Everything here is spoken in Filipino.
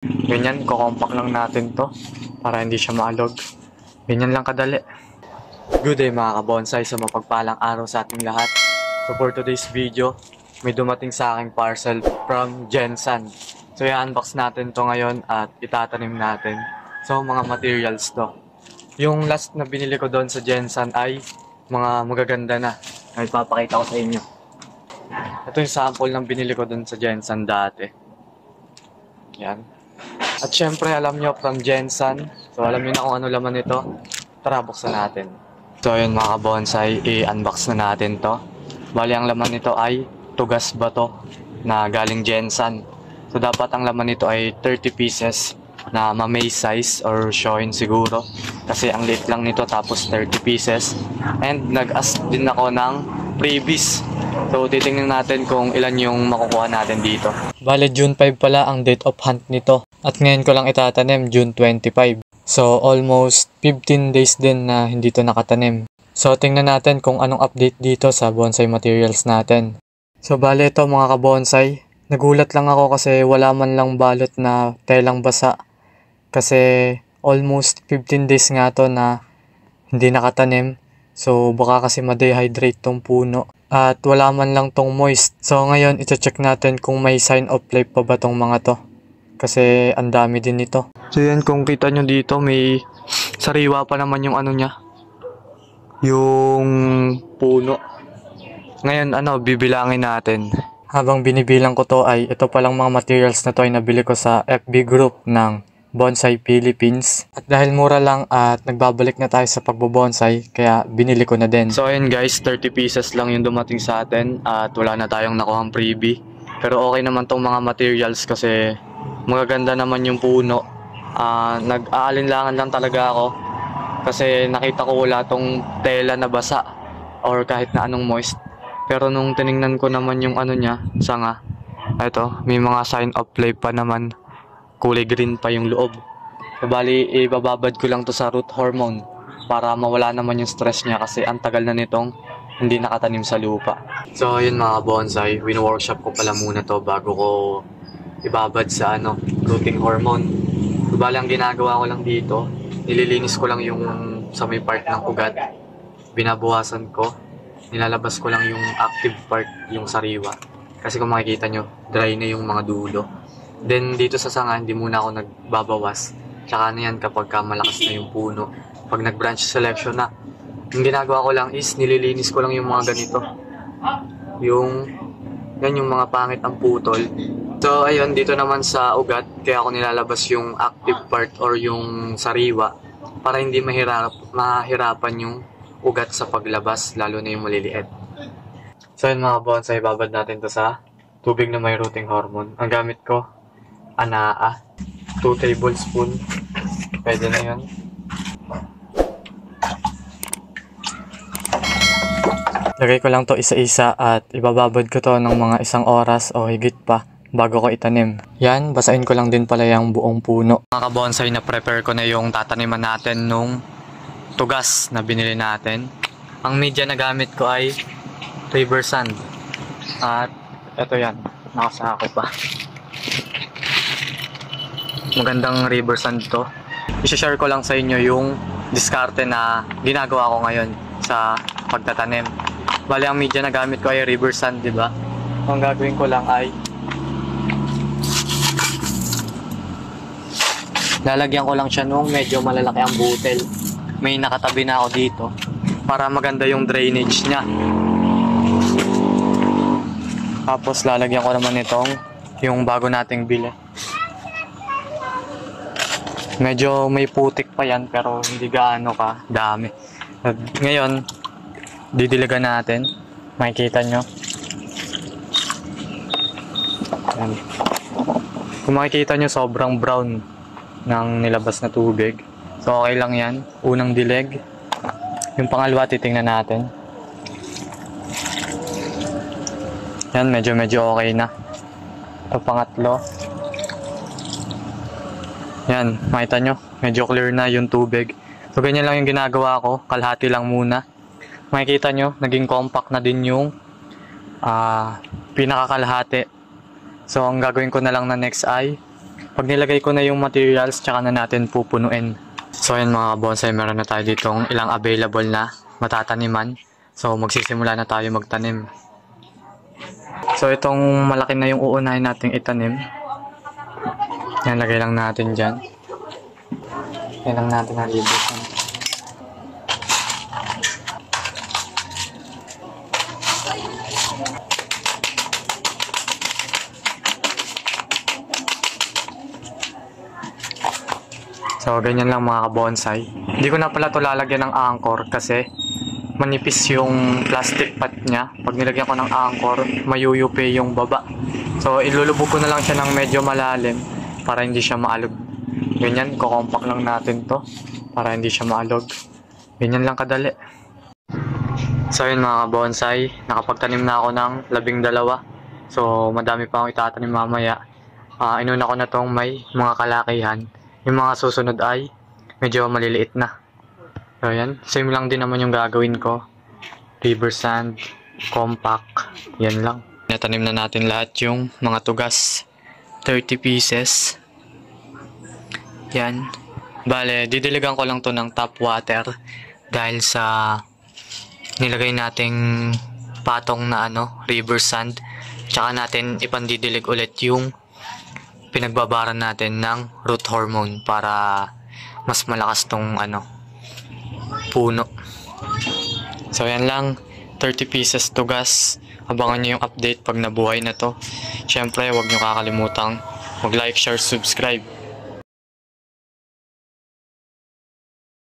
Ganyan, kukompak lang natin to para hindi siya maalog. Ganyan lang kadali. Good day mga kabonsai, sa mapagpalang araw sa ating lahat. So for today's video, may dumating sa aking parcel from Gensan. So i-unbox natin to ngayon at itatanim natin. So mga materials to. Yung last na binili ko doon sa Gensan ay mga magaganda na. Ay papakita ko sa inyo. Ito yung sample ng binili ko doon sa Gensan dati. Yan. At syempre alam nyo from Gensan, so alam nyo na kung ano laman nito. Tara, buksan natin. So yun mga kabonsai, i-unbox na natin to. Bali ang laman nito ay tugas bato na galing Gensan. So dapat ang laman nito ay 30 pieces na mamay size or shoin siguro. Kasi ang liit lang nito tapos 30 pieces. And nag-ask din ako ng freebies. So titingnan natin kung ilan yung makukuha natin dito. Bale June 5 pala ang date of hunt nito. At ngayon ko lang itatanim June 25. So almost 15 days din na hindi to nakatanim. So tingnan natin kung anong update dito sa bonsai materials natin. So bale ito mga kabonsai, nagulat lang ako kasi wala man lang balot na telang basa. Kasi almost 15 days nga to na hindi nakatanim. So baka kasi ma-dehydrate tong puno. At wala man lang tong moist. So ngayon ito-check natin kung may sign of life pa ba tong mga to. Kasi ang dami din nito. So yan, kung kita nyo dito, may sariwa pa naman yung ano niya. Yung puno. Ngayon, bibilangin natin. Habang binibilang ko to ay, ito palang mga materials na to ay nabili ko sa FB group ng Bonsai Philippines. At dahil mura lang at nagbabalik na tayo sa pagbobonsai, kaya binili ko na din. So ayun guys, 30 pieces lang yung dumating sa atin at wala na tayong nakuhang freebie. Pero okay naman tong mga materials kasi magaganda naman yung puno. Nag-aalinlangan lang talaga ako kasi nakita ko wala tong tela na basa or kahit na anong moist. Pero nung tiningnan ko naman yung ano niya, sanga, ito, may mga sign of life pa naman. Kulay green pa yung loob. So, bali, ibababad ko lang to sa root hormone para mawala naman yung stress niya kasi ang tagal na nitong hindi nakatanim sa lupa. So yun mga bonsai, win-workshop ko pala muna to bago ko ibabad sa rooting hormone. So bali ang ginagawa ko lang dito, nililinis ko lang yung sa may part ng ugat. Binabawasan ko, nilalabas ko lang yung active part, yung sariwa. Kasi kung makikita nyo, dry na yung mga dulo. Then dito sa sanga, hindi muna ako nagbabawas. Tsaka na yan kapag malakas na yung puno. Pag nag-branch selection na, yung ginagawa ko lang is nililinis ko lang yung mga ganito. Yan yung mga pangit ang putol. So ayun, dito naman sa ugat, kaya ako nilalabas yung active part or yung sariwa para hindi mahirapan yung ugat sa paglabas, lalo na yung maliliit. So yun mga bonsai, babad natin to sa tubig na may rooting hormone. Ang gamit ko, Anaa, 2 tablespoon. Pwede na yun. Lagay ko lang to isa-isa at ibababad ko to ng mga 1 oras o higit pa bago ko itanim. Yan, basahin ko lang din pala yung buong puno. Mga kabonsai, na prepare ko na yung tataniman natin nung tugas na binili natin. Ang media na gamit ko ay river sand. At ito yan, nakasako pa. Magandang river sand to. I-share ko lang sa inyo yung diskarte na ginagawa ko ngayon sa pagtatanim. Bali ang media na gamit ko ay river sand, di ba? Ang gagawin ko lang ay lalagyan ko lang siya nung medyo malalaki ang butel. May nakatabi na ako dito para maganda yung drainage niya. Tapos lalagyan ko naman itong yung bago nating bili. Medyo may putik pa yan pero hindi gaano ka dami. At ngayon, didiligan natin. Makikita nyo. Yan. Kung makikita nyo, sobrang brown ng nilabas na tubig. So okay lang yan. Unang dilig. Yung pangalawa, titingnan natin. Yan, medyo okay na. Ito pangatlo. Yan, makita nyo. Medyo clear na yung tubig. So ganyan lang yung ginagawa ko. Kalahati lang muna. Makikita nyo, naging compact na din yung pinakakalahati. So ang gagawin ko na lang na next ay Pag nilagay ko na yung materials, tsaka na natin pupunuin. So ayan mga bonsai, meron na tayo ditong ilang available na matataniman. So magsisimula na tayo magtanim. So itong malaki na yung uunahin nating itanim. Yan, lagay lang natin dyan. Yan lang natin ang libusan. So, ganyan lang mga kabonsai. Hindi ko na pala ito lalagyan ng anchor kasi manipis yung plastic pot niya. Pag nilagyan ko ng anchor, mayuyupi yung baba. So, ilulubog ko na lang siya ng medyo malalim para hindi siya maalog. Ganyan, kukompak lang natin to para hindi siya maalog. Ganyan lang kadali. So, yun mga kabonsai. Nakapagtanim na ako ng 12. So, madami pa akong itatanim mamaya. Inuna ko na tong may mga kalakihan. Yung mga susunod ay medyo maliliit na. So yan, same lang din naman yung gagawin ko. River sand, compact, yan lang. Natanim na natin lahat yung mga tugas. 30 pieces. Yan. Bale, didiligan ko lang to ng tap water dahil sa nilagay nating patong na river sand. Tsaka natin ipandidilig ulit yung pinagbabaran natin ng root hormone para mas malakas tong puno. So yan lang, 30 pieces tugas. Abangan nyo yung update pag nabuhay na to. Syempre, huwag nyo kakalimutang mag-like, share, subscribe.